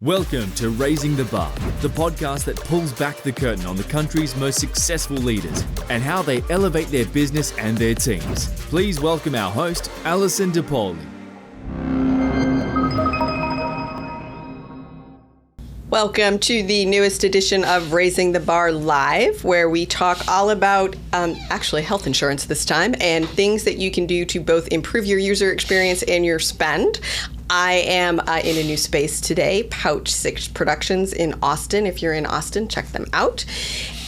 Welcome to Raising the Bar, the podcast that pulls back the curtain on the country's most successful leaders and how they elevate their business and their teams. Please welcome our host, Allison DePaoli. Welcome to the newest edition of Raising the Bar Live, where we talk all about actually health insurance this time and things that you can do to both improve your user experience and your spend. I am in a new space today, Pouch 6 Productions in Austin. If you're in Austin, check them out.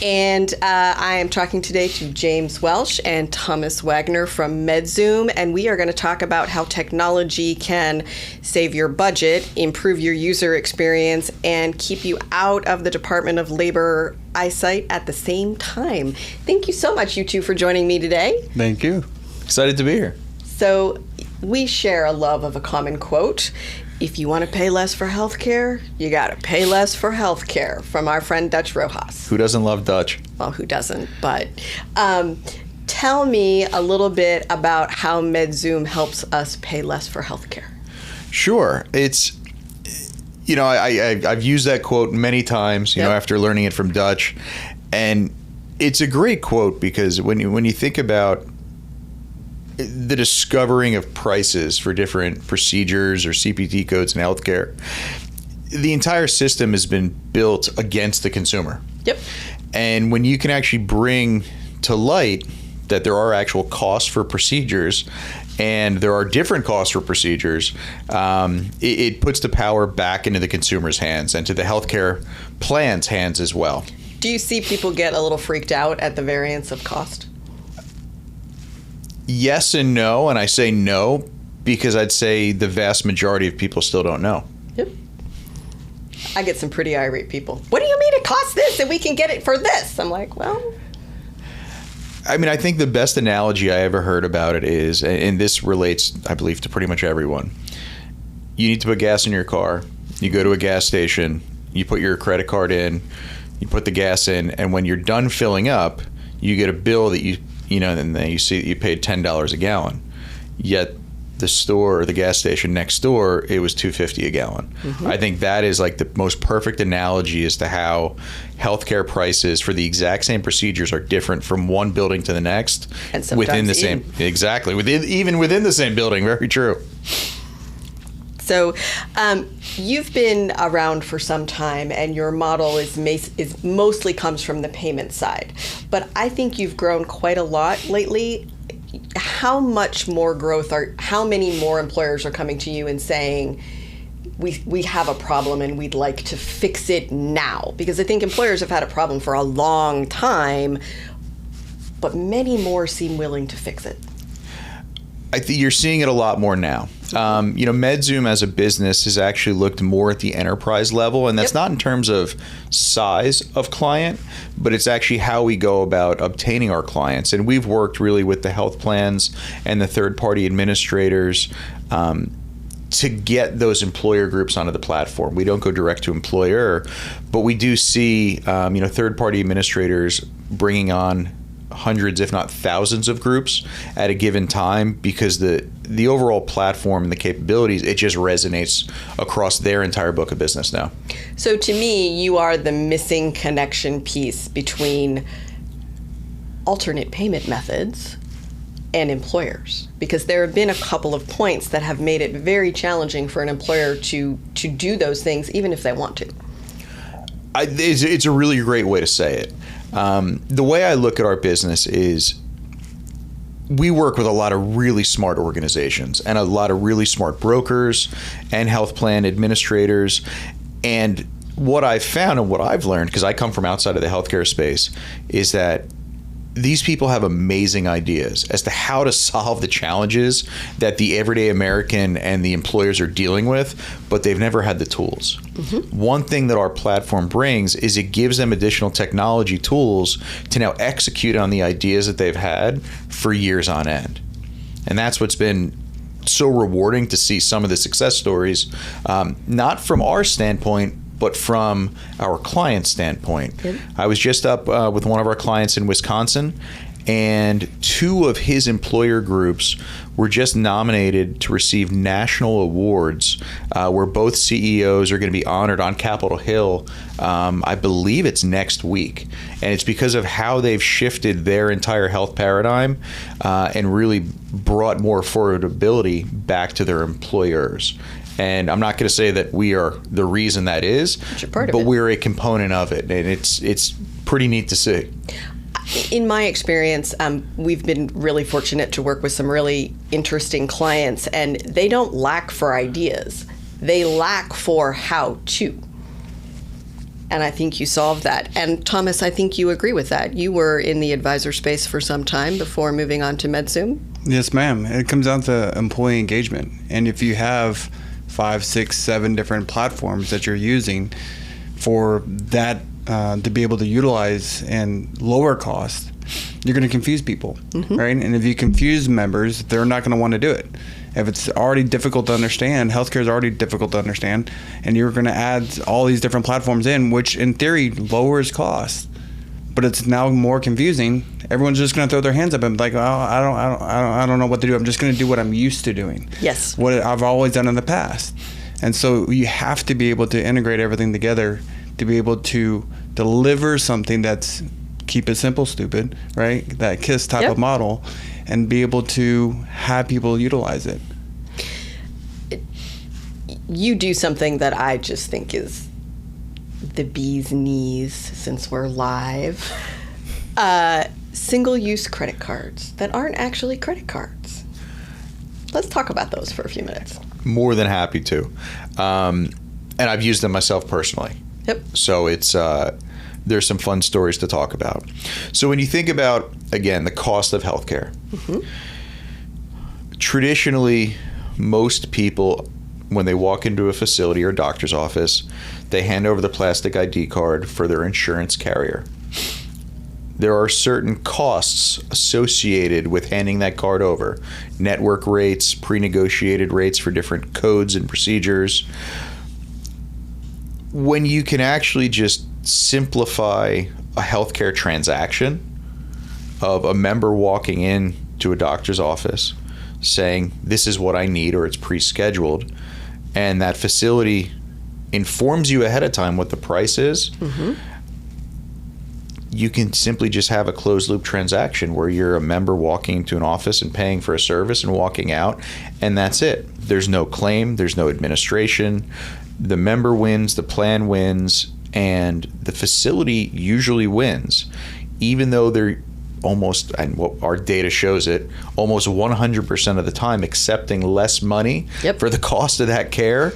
And I am talking today to James Walsh and Thomas Wagner from Medxoom, and we are going to talk about how technology can save your budget, improve your user experience, and keep you out of the Department of Labor eyesight at the same time. Thank you so much, you two, for joining me today. Thank you. Excited to be here. So we share a love of a common quote. If you want to pay less for healthcare, you got to pay less for healthcare, from our friend Dutch Rojas. Who doesn't love Dutch? Well, who doesn't? But tell me a little bit about how Medxoom helps us pay less for healthcare. Sure. It's, you know, I've used that quote many times, you know, after learning it from Dutch. And it's a great quote because when you think about the discovering of prices for different procedures or CPT codes in healthcare, the entire system has been built against the consumer. Yep. And when you can actually bring to light that there are actual costs for procedures and there are different costs for procedures, it puts the power back into the consumer's hands and to the healthcare plan's hands as well. Do you see people get a little freaked out at the variance of cost? Yes and no, and I say no because I'd say the vast majority of people still don't know. Yep. I get some pretty irate people. What do you mean it costs this and we can get it for this? I'm like, well... I mean, I think the best analogy I ever heard about it is, and this relates, I believe, to pretty much everyone. You need to put gas in your car. You go to a gas station. You put your credit card in. You put the gas in. And when you're done filling up, you get a bill that and then you see that you paid $10 a gallon. Yet the store or the gas station next door, it was $2.50 a gallon. Mm-hmm. I think that is like the most perfect analogy as to how healthcare prices for the exact same procedures are different from one building to the next. And within the same. Exactly. Even within the same building. Very true. So you've been around for some time, and your model is mostly comes from the payment side. But I think you've grown quite a lot lately. How much more growth how many more employers are coming to you and saying, we have a problem and we'd like to fix it now? Because I think employers have had a problem for a long time, but many more seem willing to fix it. I think you're seeing it a lot more now. Medxoom as a business has actually looked more at the enterprise level, and that's not in terms of size of client, but it's actually how we go about obtaining our clients. And we've worked really with the health plans and the third-party administrators to get those employer groups onto the platform. We don't go direct to employer, but we do see third-party administrators bringing on hundreds, if not thousands, of groups at a given time because the overall platform and the capabilities, it just resonates across their entire book of business now. So to me, you are the missing connection piece between alternate payment methods and employers, because there have been a couple of points that have made it very challenging for an employer to do those things, even if they want to. It's a really great way to say it. The way I look at our business is we work with a lot of really smart organizations and a lot of really smart brokers and health plan administrators. And what I've found and what I've learned, because I come from outside of the healthcare space, is that these people have amazing ideas as to how to solve the challenges that the everyday American and the employers are dealing with, but they've never had the tools. Mm-hmm. One thing that our platform brings is it gives them additional technology tools to now execute on the ideas that they've had for years on end. And that's what's been so rewarding to see some of the success stories, not from our standpoint, but from our client standpoint. Yep. I was just up with one of our clients in Wisconsin, And 2 of his employer groups were just nominated to receive national awards, where both CEOs are going to be honored on Capitol Hill. I believe it's next week. And it's because of how they've shifted their entire health paradigm and really brought more affordability back to their employers. And I'm not going to say that we are the reason that is, but we're a component of it. And it's pretty neat to see. In my experience, we've been really fortunate to work with some really interesting clients, and they don't lack for ideas. They lack for how to. And I think you solved that. And Thomas, I think you agree with that. You were in the advisor space for some time before moving on to Medxoom. Yes, ma'am. It comes down to employee engagement. And if you have 5, 6, 7 different platforms that you're using for that to be able to utilize and lower cost, you're going to confuse people, right? And if you confuse members, they're not going to want to do it. If it's already difficult to understand, healthcare is already difficult to understand, and you're going to add all these different platforms in, which in theory lowers costs, but it's now more confusing. Everyone's just going to throw their hands up and be like, oh, I don't know what to do. I'm just going to do what I'm used to doing. Yes. What I've always done in the past. And so you have to be able to integrate everything together to be able to deliver something that's keep it simple, stupid, right? That KISS type of model, and be able to have people utilize it. You do something that I just think is the bee's knees, since we're live. Single-use credit cards that aren't actually credit cards. Let's talk about those for a few minutes. More than happy to. And I've used them myself personally. Yep. So it's there's some fun stories to talk about. So when you think about, again, the cost of healthcare, traditionally, most people, when they walk into a facility or a doctor's office, they hand over the plastic ID card for their insurance carrier. There are certain costs associated with handing that card over. Network rates, pre-negotiated rates for different codes and procedures. When you can actually just simplify a healthcare transaction of a member walking in to a doctor's office saying, this is what I need, or it's pre-scheduled, and that facility informs you ahead of time what the price is, you can simply just have a closed loop transaction where you're a member walking into an office and paying for a service and walking out, and that's it. There's no claim, there's no administration. The member wins, the plan wins, and the facility usually wins, even though they're almost, and what our data shows it, almost 100% of the time accepting less money for the cost of that care.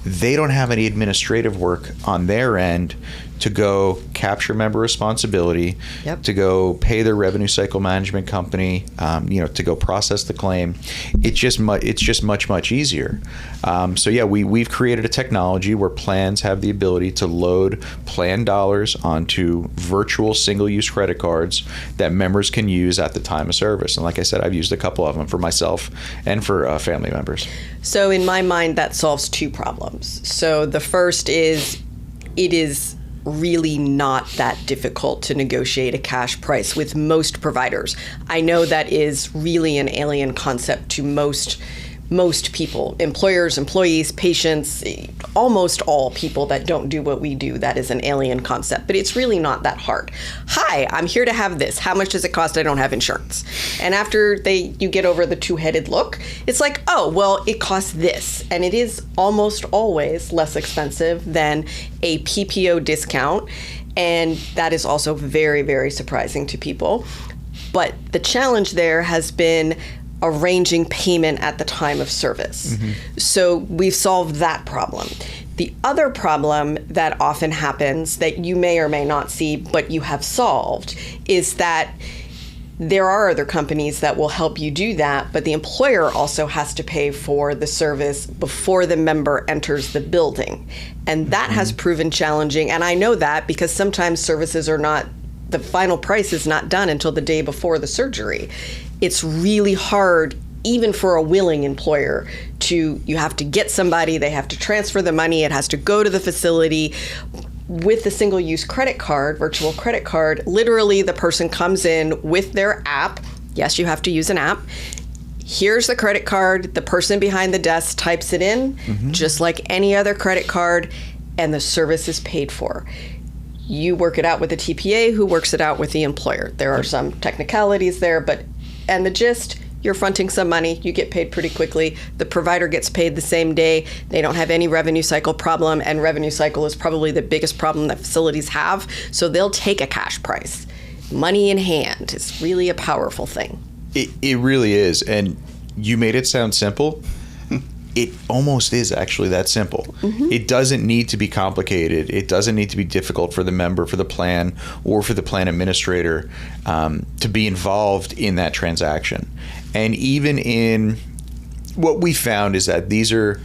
They don't have any administrative work on their end to go capture member responsibility, to go pay their revenue cycle management company, to go process the claim. It's just much easier. So yeah, we've created a technology where plans have the ability to load plan dollars onto virtual single-use credit cards that members can use at the time of service. And like I said, I've used a couple of them for myself and for family members. So in my mind, that solves 2 problems. So the first is, it is really not that difficult to negotiate a cash price with most providers. I know that is really an alien concept to most people, employers, employees, patients, almost all people that don't do what we do. That is an alien concept, but it's really not that hard. Hi, I'm here to have this. How much does it cost? I don't have insurance. And after you get over the 2-headed look, it's like, oh, well, it costs this. And it is almost always less expensive than a PPO discount. And that is also very, very surprising to people. But the challenge there has been arranging payment at the time of service. So we've solved that problem. The other problem that often happens that you may or may not see, but you have solved, is that there are other companies that will help you do that, but the employer also has to pay for the service before the member enters the building. And that has proven challenging. And I know that because sometimes services are not, the final price is not done until the day before the surgery. It's really hard, even for a willing employer, you have to get somebody, they have to transfer the money, it has to go to the facility. With the single-use credit card, virtual credit card, literally the person comes in with their app. Yes, you have to use an app. Here's the credit card. The person behind the desk types it in, just like any other credit card, and the service is paid for. You work it out with the TPA, who works it out with the employer. There are some technicalities there, and the gist, you're fronting some money, you get paid pretty quickly. The provider gets paid the same day. They don't have any revenue cycle problem, and revenue cycle is probably the biggest problem that facilities have. So they'll take a cash price. Money in hand is really a powerful thing. It really is. And you made it sound simple. It almost is actually that simple. It doesn't need to be complicated. It doesn't need to be difficult for the member, for the plan, or for the plan administrator to be involved in that transaction. And even in what we found is that these are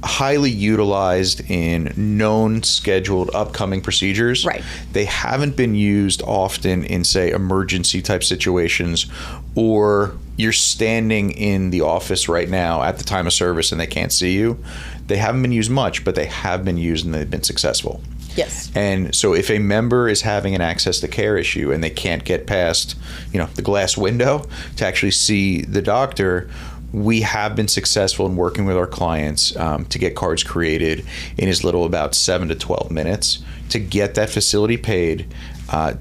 highly utilized in known, scheduled, upcoming procedures. Right. They haven't been used often in, say, emergency type situations, or you're standing in the office right now at the time of service and they can't see you. They haven't been used much, but they have been used and they've been successful. Yes. And so if a member is having an access to care issue and they can't get past, the glass window to actually see the doctor, we have been successful in working with our clients to get cards created in as little about 7 to 12 minutes to get that facility paid,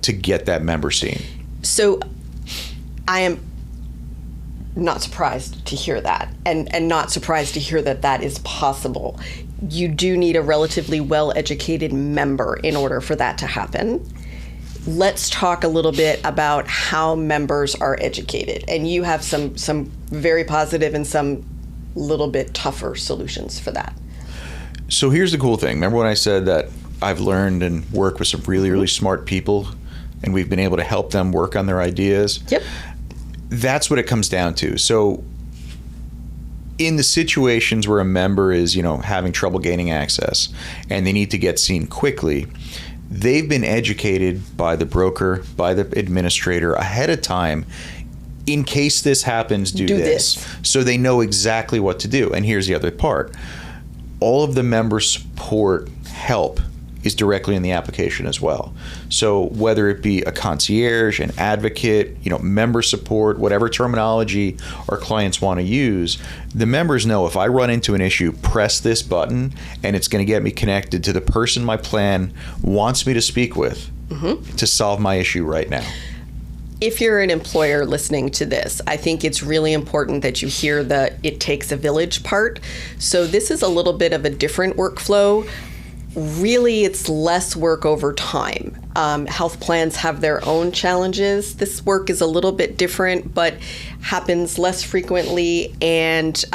to get that member seen. So I am not surprised to hear that, and not surprised to hear that is possible. You do need a relatively well-educated member in order for that to happen. Let's talk a little bit about how members are educated. And you have some very positive and some little bit tougher solutions for that. So here's the cool thing. Remember when I said that I've learned and worked with some really, really smart people and we've been able to help them work on their ideas? Yep. That's what it comes down to. So in the situations where a member is, having trouble gaining access and they need to get seen quickly, they've been educated by the broker, by the administrator ahead of time. In case this happens, do this. So they know exactly what to do. And here's the other part. All of the member support help is directly in the application as well. So whether it be a concierge, an advocate, member support, whatever terminology our clients want to use, the members know if I run into an issue, press this button and it's going to get me connected to the person my plan wants me to speak with to solve my issue right now. If you're an employer listening to this, I think it's really important that you hear the it takes a village part. So this is a little bit of a different workflow. Really, it's less work over time. Health plans have their own challenges. This work is a little bit different, but happens less frequently, and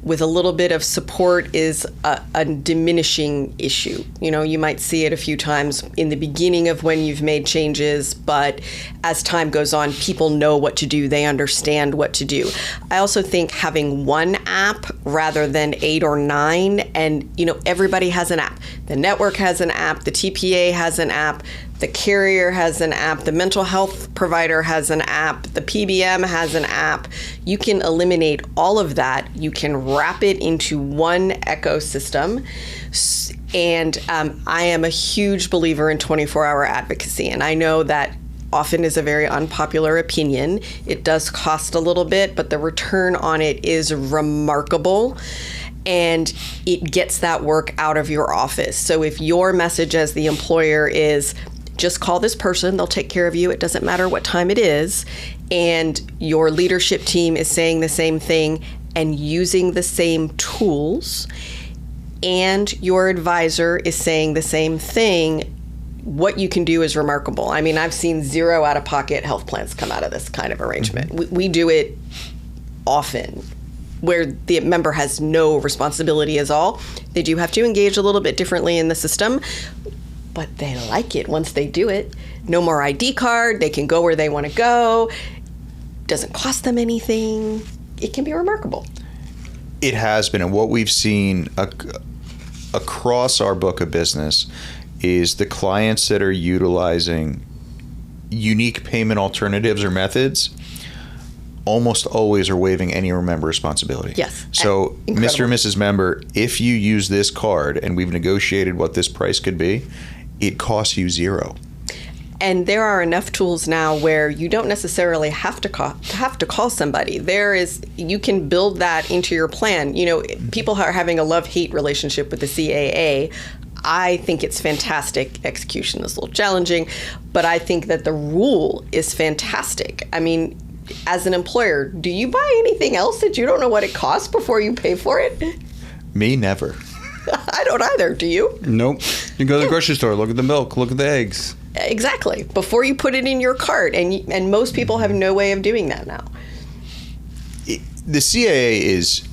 with a little bit of support is a diminishing issue. You might see it a few times in the beginning of when you've made changes, but as time goes on, people know what to do. They understand what to do. I also think having one app rather than 8 or 9, and everybody has an app. The network has an app, the TPA has an app, the carrier has an app, the mental health provider has an app, the PBM has an app. You can eliminate all of that. You can wrap it into one ecosystem. And I am a huge believer in 24-hour advocacy. And I know that often is a very unpopular opinion. It does cost a little bit, but the return on it is remarkable. And it gets that work out of your office. So if your message as the employer is, just call this person, they'll take care of you, it doesn't matter what time it is, and your leadership team is saying the same thing and using the same tools, and your advisor is saying the same thing, what you can do is remarkable. I mean, I've seen 0 out-of-pocket health plans come out of this kind of arrangement. We do it often, where the member has no responsibility at all. They do have to engage a little bit differently in the system, but they like it once they do it. No more ID card. They can go where they want to go. Doesn't cost them anything. It can be remarkable. It has been, and what we've seen across our book of business is the clients that are utilizing unique payment alternatives or methods almost always are waiving any member responsibility. Yes. So, Incredible. Mr. and Mrs. Member, if you use this card and we've negotiated what this price could be, it costs you zero. And there are enough tools now where you don't necessarily have to call somebody. You can build that into your plan. You know, people are having a love-hate relationship with the CAA. I think it's fantastic. Execution is a little challenging, but I think that the rule is fantastic. I mean, as an employer, do you buy anything else that you don't know what it costs before you pay for it? Me, never. I don't either. Do you? Nope. You go to the grocery store, look at the milk, look at the eggs. Exactly. Before you put it in your cart. And most people have no way of doing that now. The CAA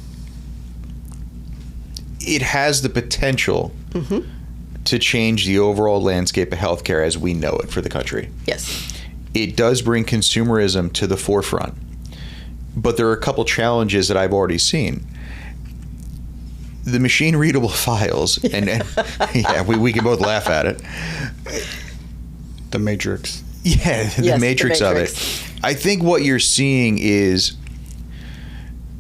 it has the potential to change the overall landscape of healthcare as we know it for the country. Yes. It does bring consumerism to the forefront. But there are a couple challenges that I've already seen. The machine-readable files, and yeah, we can both laugh at it. The Matrix. Yeah, the matrix of it. I think what you're seeing is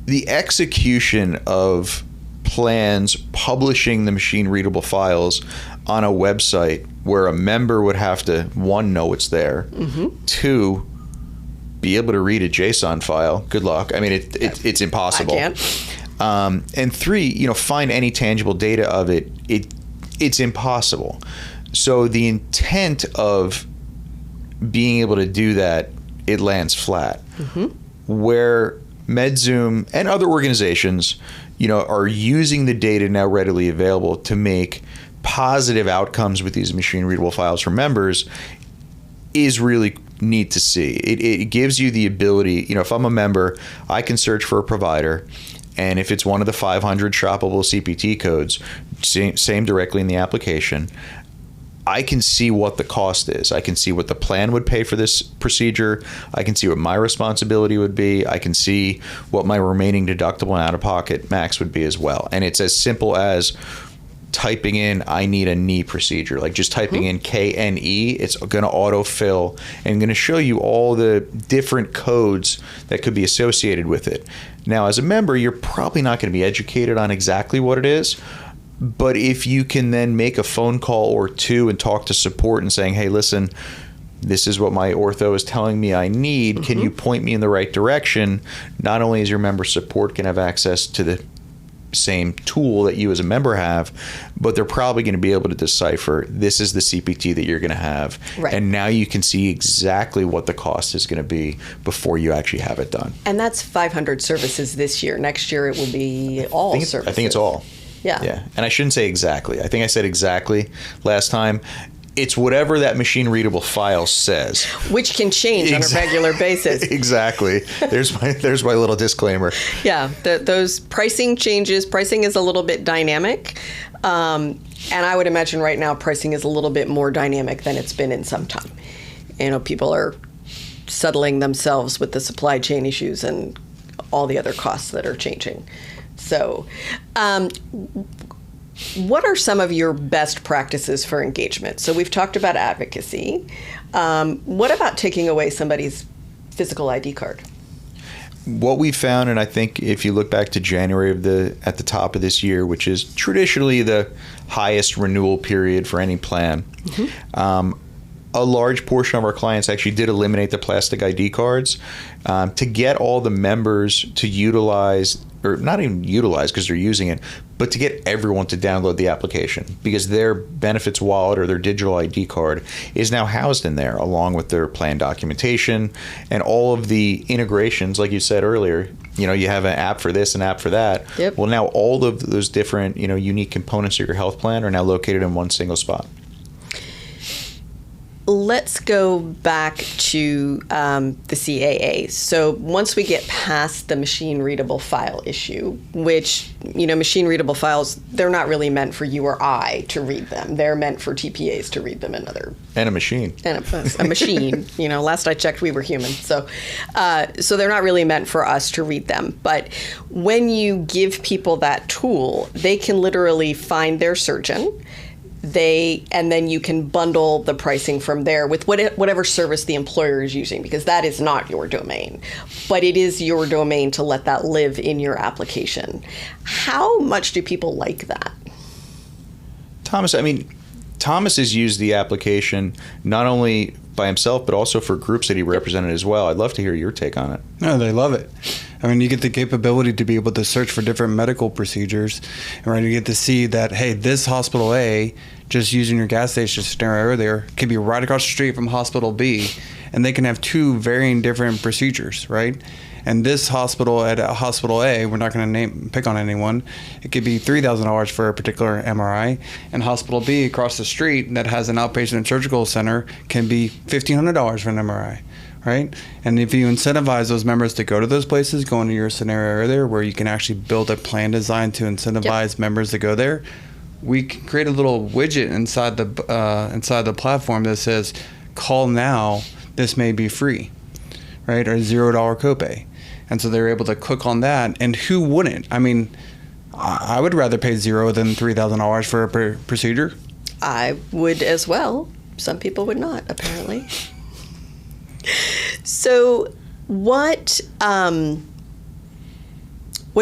the execution of plans publishing the machine-readable files on a website where a member would have to, one, know it's there, two, be able to read a JSON file. Good luck. I mean, it's impossible. I can't. And three, find any tangible data of it. It's impossible. So the intent of being able to do that, it lands flat. Where Medxoom and other organizations, are using the data now readily available to make positive outcomes with these machine-readable files for members is really neat to see. It gives you the ability, if I'm a member, I can search for a provider, and if it's one of the 500 shoppable CPT codes, same directly in the application, I can see what the cost is. I can see what the plan would pay for this procedure. I can see what my responsibility would be. I can see what my remaining deductible and out-of-pocket max would be as well. And it's as simple as typing in, I need a knee procedure. Like just typing in KNE, it's going to autofill and going to show you all the different codes that could be associated with it. Now, as a member, you're probably not going to be educated on exactly what it is. But if you can then make a phone call or two and talk to support and saying, hey, listen, this is what my ortho is telling me I need. Can you point me in the right direction? Not only is your member support can have access to the same tool that you as a member have, but they're probably going to be able to decipher this is the CPT that you're going to have. Right. And now you can see exactly what the cost is going to be before you actually have it done. And that's 500 services this year. Next year it will be all services. I think it's all. Yeah. And I shouldn't say exactly. I think I said exactly last time. It's whatever that machine-readable file says. Which can change on a regular basis. Exactly. There's my little disclaimer. Yeah. Those pricing changes. Pricing is a little bit dynamic. And I would imagine right now pricing is a little bit more dynamic than it's been in some time. People are settling themselves with the supply chain issues and all the other costs that are changing. So, what are some of your best practices for engagement? So we've talked about advocacy. What about taking away somebody's physical ID card? What we found, and I think if you look back to January at the top of this year, which is traditionally the highest renewal period for any plan, a large portion of our clients actually did eliminate the plastic ID cards to get all the members to utilize, or not even utilize because they're using it, but to get everyone to download the application, because their benefits wallet or their digital ID card is now housed in there along with their plan documentation and all of the integrations. Like you said earlier, you have an app for this, an app for that. Yep. Well, now all of those different, unique components of your health plan are now located in one single spot. Let's go back to the CAA. So once we get past the machine-readable file issue, which, machine-readable files, they're not really meant for you or I to read them. They're meant for TPAs to read them and a machine. And a machine. Last I checked, we were human. So they're not really meant for us to read them. But when you give people that tool, they can literally find their surgeon. and then you can bundle the pricing from there with whatever service the employer is using, because that is not your domain, but it is your domain to let that live in your application. How much do people like that? Thomas has used the application not only by himself, but also for groups that he represented as well. I'd love to hear your take on it. No, they love it. I mean, you get the capability to be able to search for different medical procedures, and you get to see that, hey, this hospital A, just using your gas station scenario there, could be right across the street from hospital B, and they can have two varying different procedures, right? And this hospital at hospital A, we're not going to pick on anyone, it could be $3,000 for a particular MRI, and hospital B across the street that has an outpatient and surgical center can be $1,500 for an MRI, right? And if you incentivize those members to go to those places, go into your scenario there where you can actually build a plan design to incentivize members to go there, we can create a little widget inside the platform that says, call now, this may be free, right? Or $0 copay. And so they're able to click on that. And who wouldn't? I mean, I would rather pay $0 than $3,000 for a procedure. I would as well. Some people would not, apparently. So what do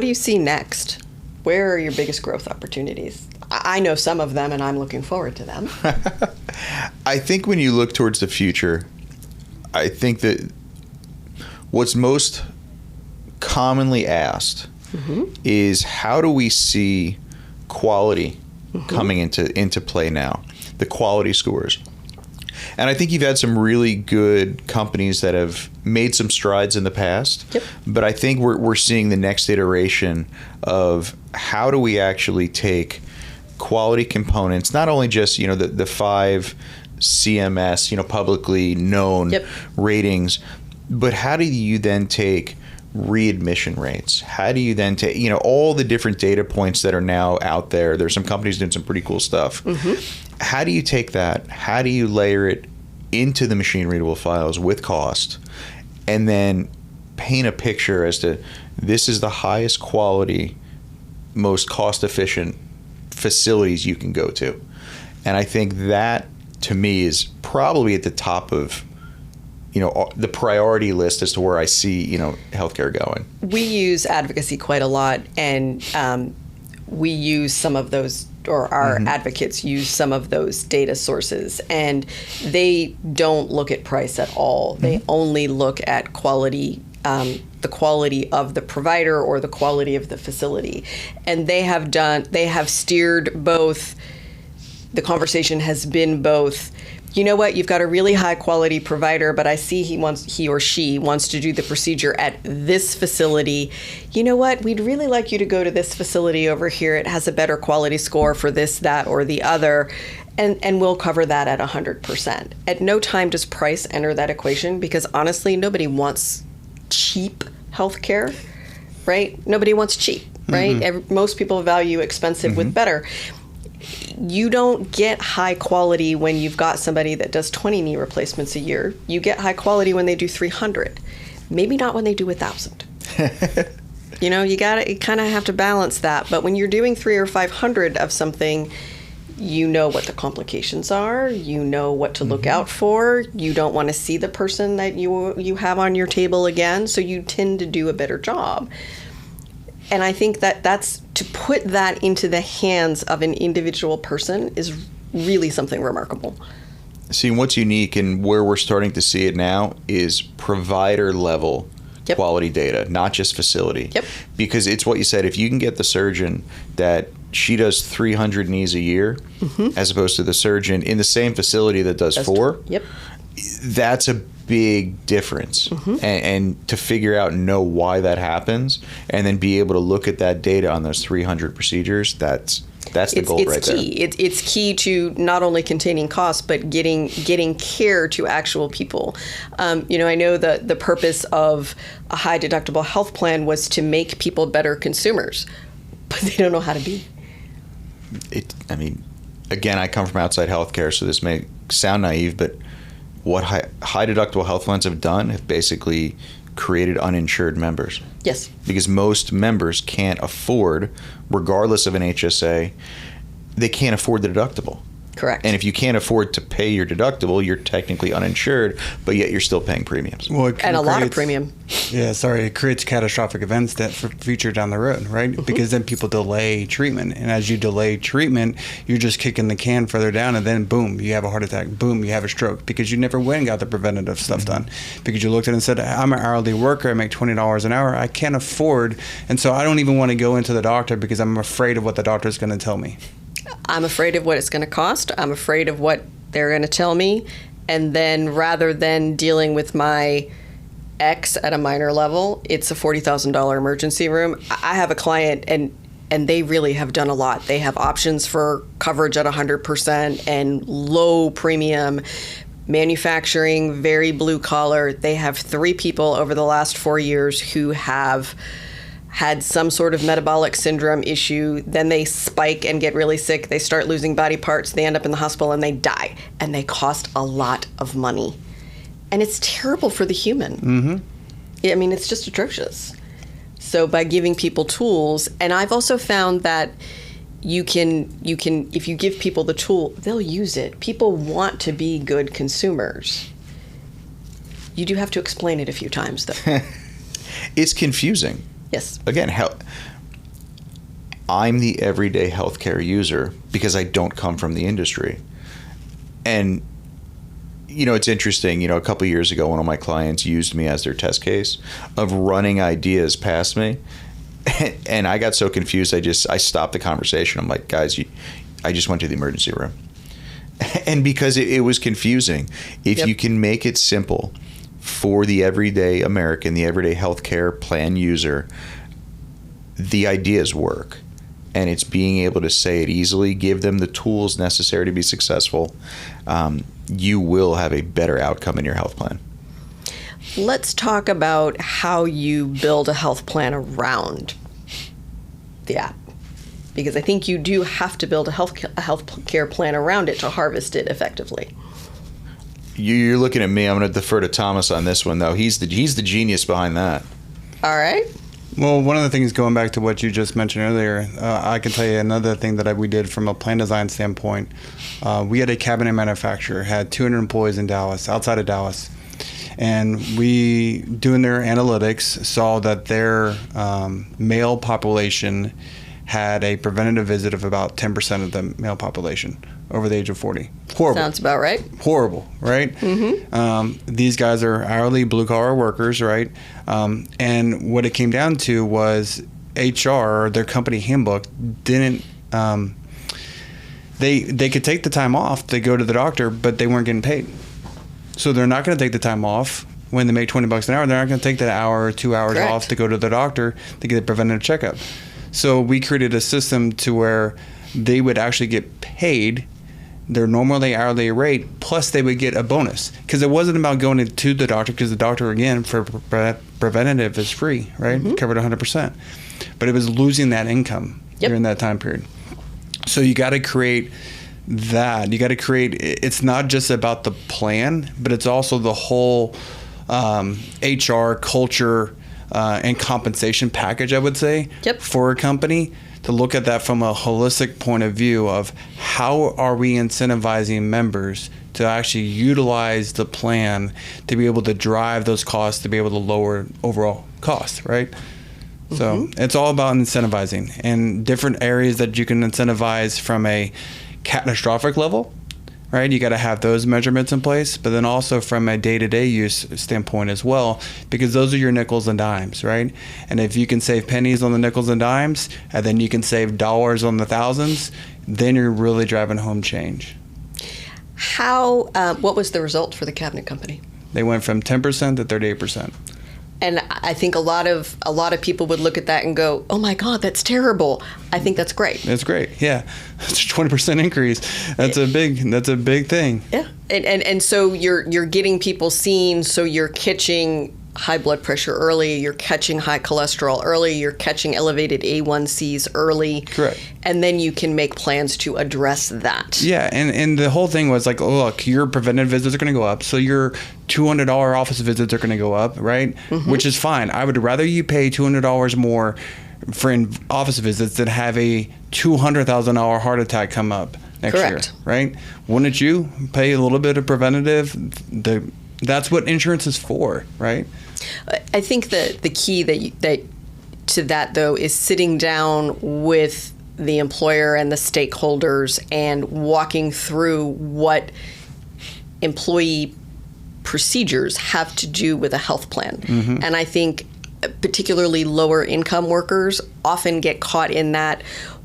you see next? Where are your biggest growth opportunities? I know some of them, and I'm looking forward to them. I think when you look towards the future, I think that what's most commonly asked is, how do we see quality coming into play now, the quality scores? And I think you've had some really good companies that have made some strides in the past. Yep. But I think we're seeing the next iteration of how do we actually take quality components, not only just, the 5 CMS, publicly known ratings, but how do you then take readmission rates? How do you then take, all the different data points that are now out there? There's some companies doing some pretty cool stuff. How do you take that? How do you layer it into the machine readable files with cost, and then paint a picture as to, this is the highest quality, most cost efficient facilities you can go to? And I think that, to me, is probably at the top of the priority list as to where I see healthcare going. We use advocacy quite a lot, and we use some of those, or our advocates use some of those data sources, and they don't look at price at all. They only look at quality, the quality of the provider or the quality of the facility. And they have steered both. The conversation has been both, you know what, you've got a really high quality provider, but I see he or she wants to do the procedure at this facility. You know what, we'd really like you to go to this facility over here. It has a better quality score for this, that, or the other. And we'll cover that at 100%. At no time does price enter that equation, because honestly, nobody wants cheap healthcare, right? Nobody wants cheap, right? Most people value expensive with better. You don't get high quality when you've got somebody that does 20 knee replacements a year. You get high quality when they do 300. Maybe not when they do 1,000. You kind of have to balance that. But when you're doing 300 or 500 of something, you know what the complications are. You know what to look out for. You don't want to see the person that you have on your table again, so you tend to do a better job. And I think that's, to put that into the hands of an individual person is really something remarkable. See, what's unique and where we're starting to see it now is provider level quality data, not just facility. Because it's what you said, if you can get the surgeon that she does 300 knees a year, as opposed to the surgeon in the same facility that does 4, that's a big difference. And to figure out and know why that happens, and then be able to look at that data on those 300 procedures, that's the goal right there. It's key to not only containing costs, but getting care to actual people. I know the purpose of a high deductible health plan was to make people better consumers, but they don't know how to be. Again, I come from outside healthcare, so this may sound naive, but what high deductible health plans have done have basically created uninsured members. Yes. Because most members can't afford, regardless of an HSA, they can't afford the deductible. Correct. And if you can't afford to pay your deductible, you're technically uninsured, but yet you're still paying premiums. Well, and a lot of premium. Yeah, sorry. It creates catastrophic events that for future down the road, right? Mm-hmm. Because then people delay treatment. And as you delay treatment, you're just kicking the can further down. And then, boom, you have a heart attack. Boom, you have a stroke. Because you never went and got the preventative stuff done. Because you looked at it and said, I'm an hourly worker. I make $20 an hour. I can't afford. And so I don't even want to go into the doctor because I'm afraid of what the doctor is going to tell me. I'm afraid of what it's going to cost. I'm afraid of what they're going to tell me. And then rather than dealing with my ex at a minor level, it's a $40,000 emergency room. I have a client and they really have done a lot. They have options for coverage at 100% and low premium, manufacturing, very blue collar. They have 3 people over the last 4 years who have had some sort of metabolic syndrome issue, then they spike and get really sick, they start losing body parts, they end up in the hospital and they die. And they cost a lot of money. And it's terrible for the human. Mm-hmm. I mean, it's just atrocious. So by giving people tools, and I've also found that you can if you give people the tool, they'll use it. People want to be good consumers. You do have to explain it a few times, though. It's confusing. Yes. Again, I'm the everyday healthcare user because I don't come from the industry. And, it's interesting. A couple of years ago, one of my clients used me as their test case of running ideas past me. And I got so confused, I stopped the conversation. I'm like, guys, I just went to the emergency room. And because it was confusing, if you can make it simple for the everyday American, the everyday healthcare plan user, the ideas work. And it's being able to say it easily, give them the tools necessary to be successful. You will have a better outcome in your health plan. Let's talk about how you build a health plan around the app. Because I think you do have to build a health care plan around it to harvest it effectively. You're looking at me. I'm going to defer to Thomas on this one, though. He's the genius behind that. All right. Well, one of the things, going back to what you just mentioned earlier, I can tell you another thing that we did from a plan design standpoint. We had a cabinet manufacturer, had 200 employees in Dallas, outside of Dallas. And we, doing their analytics, saw that their male population had a preventative visit of about 10% of the male population over the age of 40. Horrible. Sounds about right. Horrible, right? Mm-hmm. These guys are hourly blue-collar workers, right? And what it came down to was HR, their company handbook, didn't... They could take the time off to go to the doctor, but they weren't getting paid. So they're not going to take the time off when they make $20 an hour. They're not going to take that hour or 2 hours Correct. Off to go to the doctor to get a preventative checkup. So we created a system to where they would actually get paid their normally hourly rate, plus they would get a bonus. Because it wasn't about going to the doctor, because the doctor, again, for preventative is free, right? Mm-hmm. Covered 100%. But it was losing that income during that time period. So you got to create that. You got to create, it's not just about the plan, but it's also the whole HR culture and compensation package, I would say, for a company to look at that from a holistic point of view of how are we incentivizing members to actually utilize the plan to be able to drive those costs, to be able to lower overall costs, right? Mm-hmm. So it's all about incentivizing and different areas that you can incentivize from a catastrophic level, right? You got to have those measurements in place, but then also from a day-to-day use standpoint as well, because those are your nickels and dimes, right? And if you can save pennies on the nickels and dimes, and then you can save dollars on the thousands, then you're really driving home change. What was the result for the cabinet company? They went from 10% to 38%. And I think a lot of people would look at that and go, "Oh my God, that's terrible." I think that's great. That's great. Yeah, it's a 20% increase. That's a big thing. Yeah, and so you're getting people seen. So you're catching high blood pressure early. You're catching high cholesterol early. You're catching elevated A1Cs early. Correct. And then you can make plans to address that. Yeah, and the whole thing was like, look, your preventative visits are going to go up, so your $200 office visits are going to go up, right? Mm-hmm. Which is fine. I would rather you pay $200 more for office visits than have a $200,000 heart attack come up, next Correct. year, right? Wouldn't you pay a little bit of preventative? That's what insurance is for, right? I think the key to that though is sitting down with the employer and the stakeholders and walking through what employee procedures have to do with a health plan. Mm-hmm. And I think particularly lower income workers often get caught in that,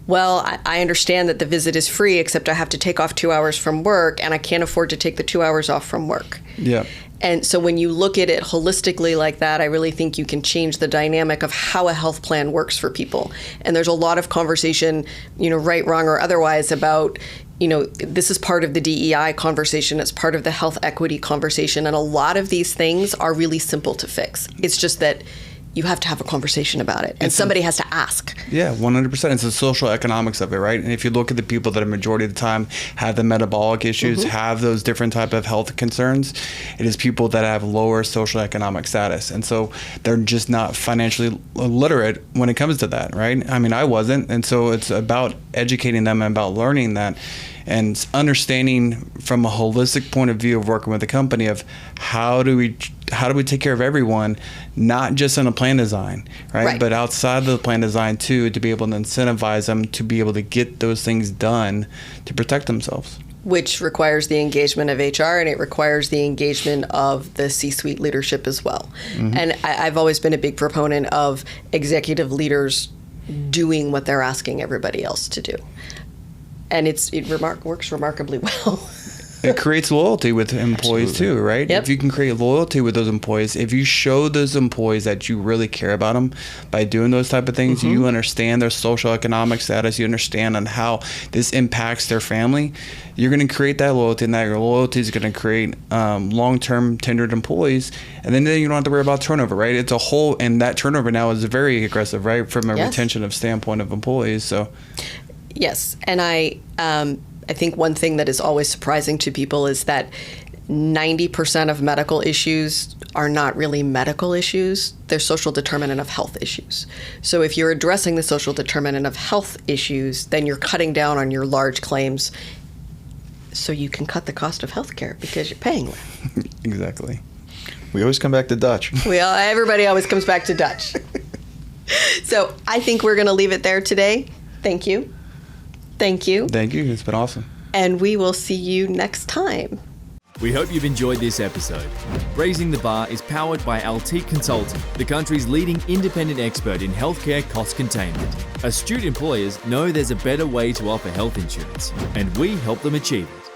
well, I understand that the visit is free, except I have to take off 2 hours from work, and I can't afford to take the 2 hours off from work. Yeah. And so when you look at it holistically like that, I really think you can change the dynamic of how a health plan works for people. And there's a lot of conversation, right, wrong, or otherwise about, this is part of the DEI conversation. It's part of the health equity conversation. And a lot of these things are really simple to fix. It's just that you have to have a conversation about it, and somebody has to ask. Yeah, 100%. It's the social economics of it, right? And if you look at the people that a majority of the time have the metabolic issues, mm-hmm. have those different type of health concerns, it is people that have lower social economic status. And so they're just not financially literate when it comes to that, right? I mean, I wasn't. And so it's about educating them and about learning that and understanding from a holistic point of view of working with a company of how do we take care of everyone, not just in a plan design, right? But outside of the plan design too, to be able to incentivize them to be able to get those things done to protect themselves. Which requires the engagement of HR, and it requires the engagement of the C-suite leadership as well. Mm-hmm. And I've always been a big proponent of executive leaders doing what they're asking everybody else to do. And it works remarkably well. It creates loyalty with employees too, right? Yep. If you can create loyalty with those employees, if you show those employees that you really care about them by doing those type of things, mm-hmm. you understand their social economic status, you understand on how this impacts their family, you're going to create that loyalty, and that your loyalty is going to create long-term tenured employees, and then you don't have to worry about turnover, right? It's a whole, and that turnover now is very aggressive, right, from a retention of standpoint of employees. So, yes, and I think one thing that is always surprising to people is that 90% of medical issues are not really medical issues. They're social determinant of health issues. So if you're addressing the social determinant of health issues, then you're cutting down on your large claims so you can cut the cost of healthcare because you're paying less. Exactly. We always come back to Dutch. Everybody always comes back to Dutch. So I think we're going to leave it there today. Thank you. Thank you. Thank you. It's been awesome. And we will see you next time. We hope you've enjoyed this episode. Raising the Bar is powered by Altique Consulting, the country's leading independent expert in healthcare cost containment. Astute employers know there's a better way to offer health insurance, and we help them achieve it.